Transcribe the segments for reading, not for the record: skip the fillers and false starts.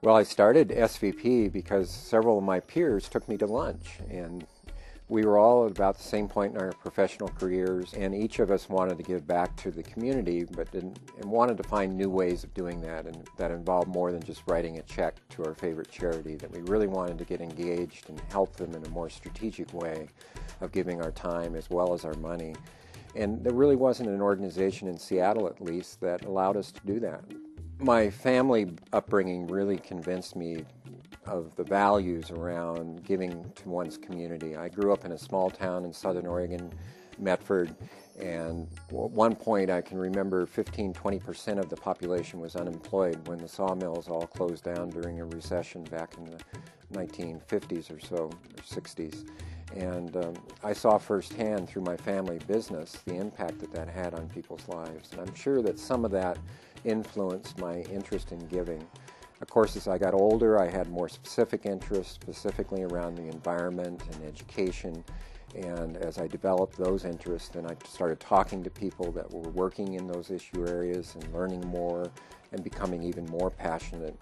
Well, I started SVP because several of my peers took me to lunch, and we were all at about the same point in our professional careers, and each of us wanted to give back to the community, and wanted to find new ways of doing that, and that involved more than just writing a check to our favorite charity, that we really wanted to get engaged and help them in a more strategic way of giving our time as well as our money. And there really wasn't an organization in Seattle, at least, that allowed us to do that. My family upbringing really convinced me of the values around giving to one's community. I grew up in a small town in southern Oregon, Medford, and at one point I can remember 15-20% of the population was unemployed when the sawmills all closed down during a recession back in the 1950s or so, or 60s. And I saw firsthand through my family business the impact that that had on people's lives. And I'm sure that some of that influenced my interest in giving. Of course, as I got older, I had more specific interests, specifically around the environment and education. And as I developed those interests, then I started talking to people that were working in those issue areas and learning more and becoming even more passionate.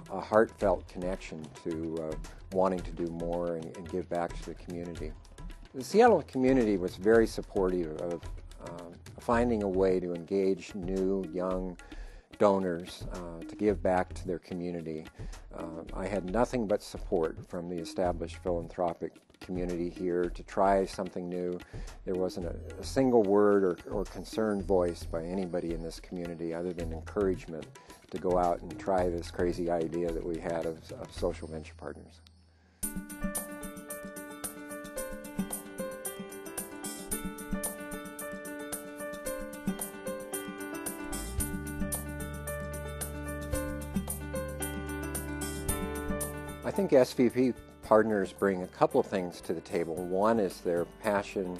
A heartfelt connection to wanting to do more and give back to the community. The Seattle community was very supportive of finding a way to engage new, young donors to give back to their community. I had nothing but support from the established philanthropic community here to try something new. There wasn't a single word or concerned voice by anybody in this community other than encouragement to go out and try this crazy idea that we had of social venture partners. I think SVP partners bring a couple of things to the table. One is their passion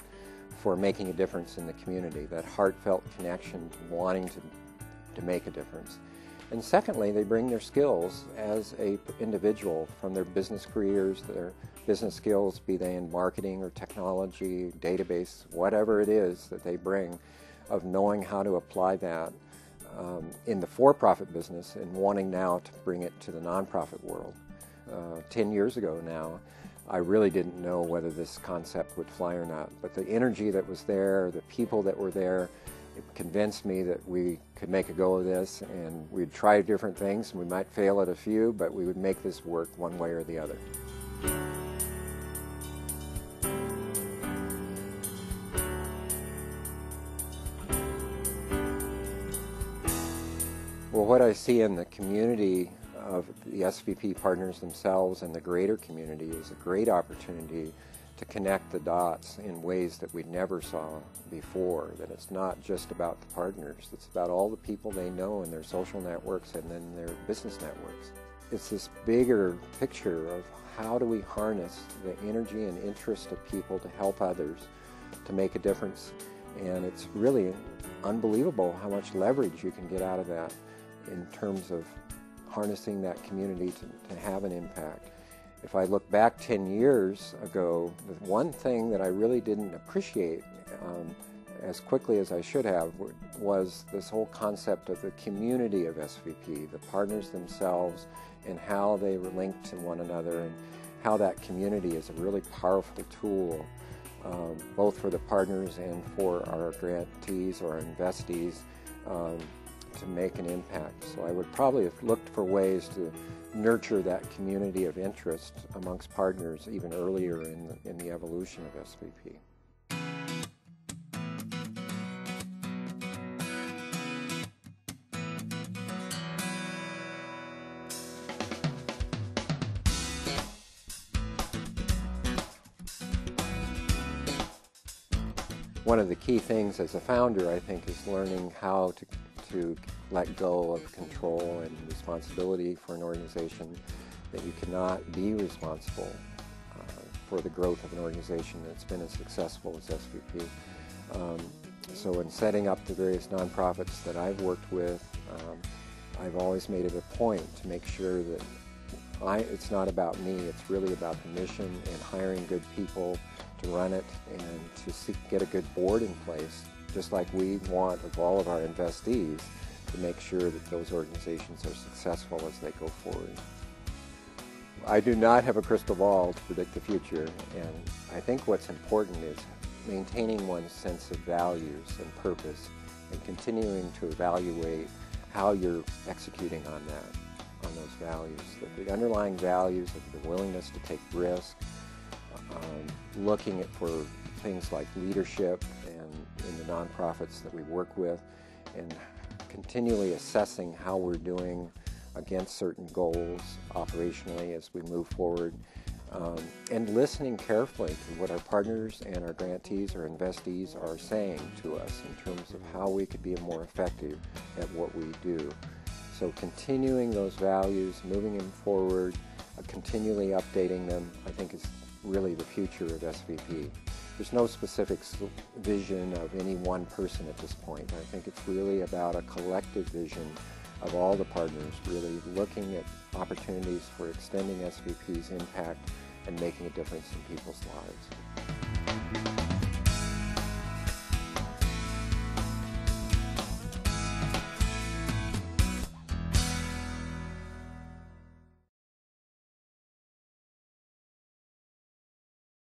for making a difference in the community, that heartfelt connection to wanting to make a difference. And secondly, they bring their skills as an individual from their business careers, their business skills, be they in marketing or technology, database, whatever it is that they bring, of knowing how to apply that in the for-profit business and wanting now to bring it to the nonprofit world. 10 years ago now, I really didn't know whether this concept would fly or not, but the energy that was there, the people that were there, it convinced me that we could make a go of this, and we'd try different things, and we might fail at a few, but we would make this work one way or the other. Well, what I see in the community of the SVP partners themselves and the greater community is a great opportunity to connect the dots in ways that we never saw before, that it's not just about the partners, it's about all the people they know in their social networks and then their business networks. It's this bigger picture of how do we harness the energy and interest of people to help others to make a difference, and it's really unbelievable how much leverage you can get out of that in terms of harnessing that community to have an impact. If I look back 10 years ago, the one thing that I really didn't appreciate as quickly as I should have was this whole concept of the community of SVP, the partners themselves, and how they relate to one another, and how that community is a really powerful tool, both for the partners and for our grantees or our investees, to make an impact. So I would probably have looked for ways to nurture that community of interest amongst partners even earlier in the evolution of SVP. One of the key things as a founder, I think, is learning how to let go of control and responsibility for an organization, that you cannot be responsible for the growth of an organization that's been as successful as SVP. So in setting up the various nonprofits that I've worked with, I've always made it a point to make sure that it's not about me, it's really about the mission and hiring good people to run it and to get a good board in place, just like we want of all of our investees, to to make sure that those organizations are successful as they go forward. I do not have a crystal ball to predict the future, and I think what's important is maintaining one's sense of values and purpose and continuing to evaluate how you're executing on those values. The underlying values of the willingness to take risk, looking for things like leadership and in the nonprofits that we work with, and continually assessing how we're doing against certain goals operationally as we move forward, and listening carefully to what our partners and our grantees or investees are saying to us in terms of how we could be more effective at what we do. So continuing those values, moving them forward, continually updating them, I think is really the future of SVP. There's no specific vision of any one person at this point. I think it's really about a collective vision of all the partners really looking at opportunities for extending SVP's impact and making a difference in people's lives.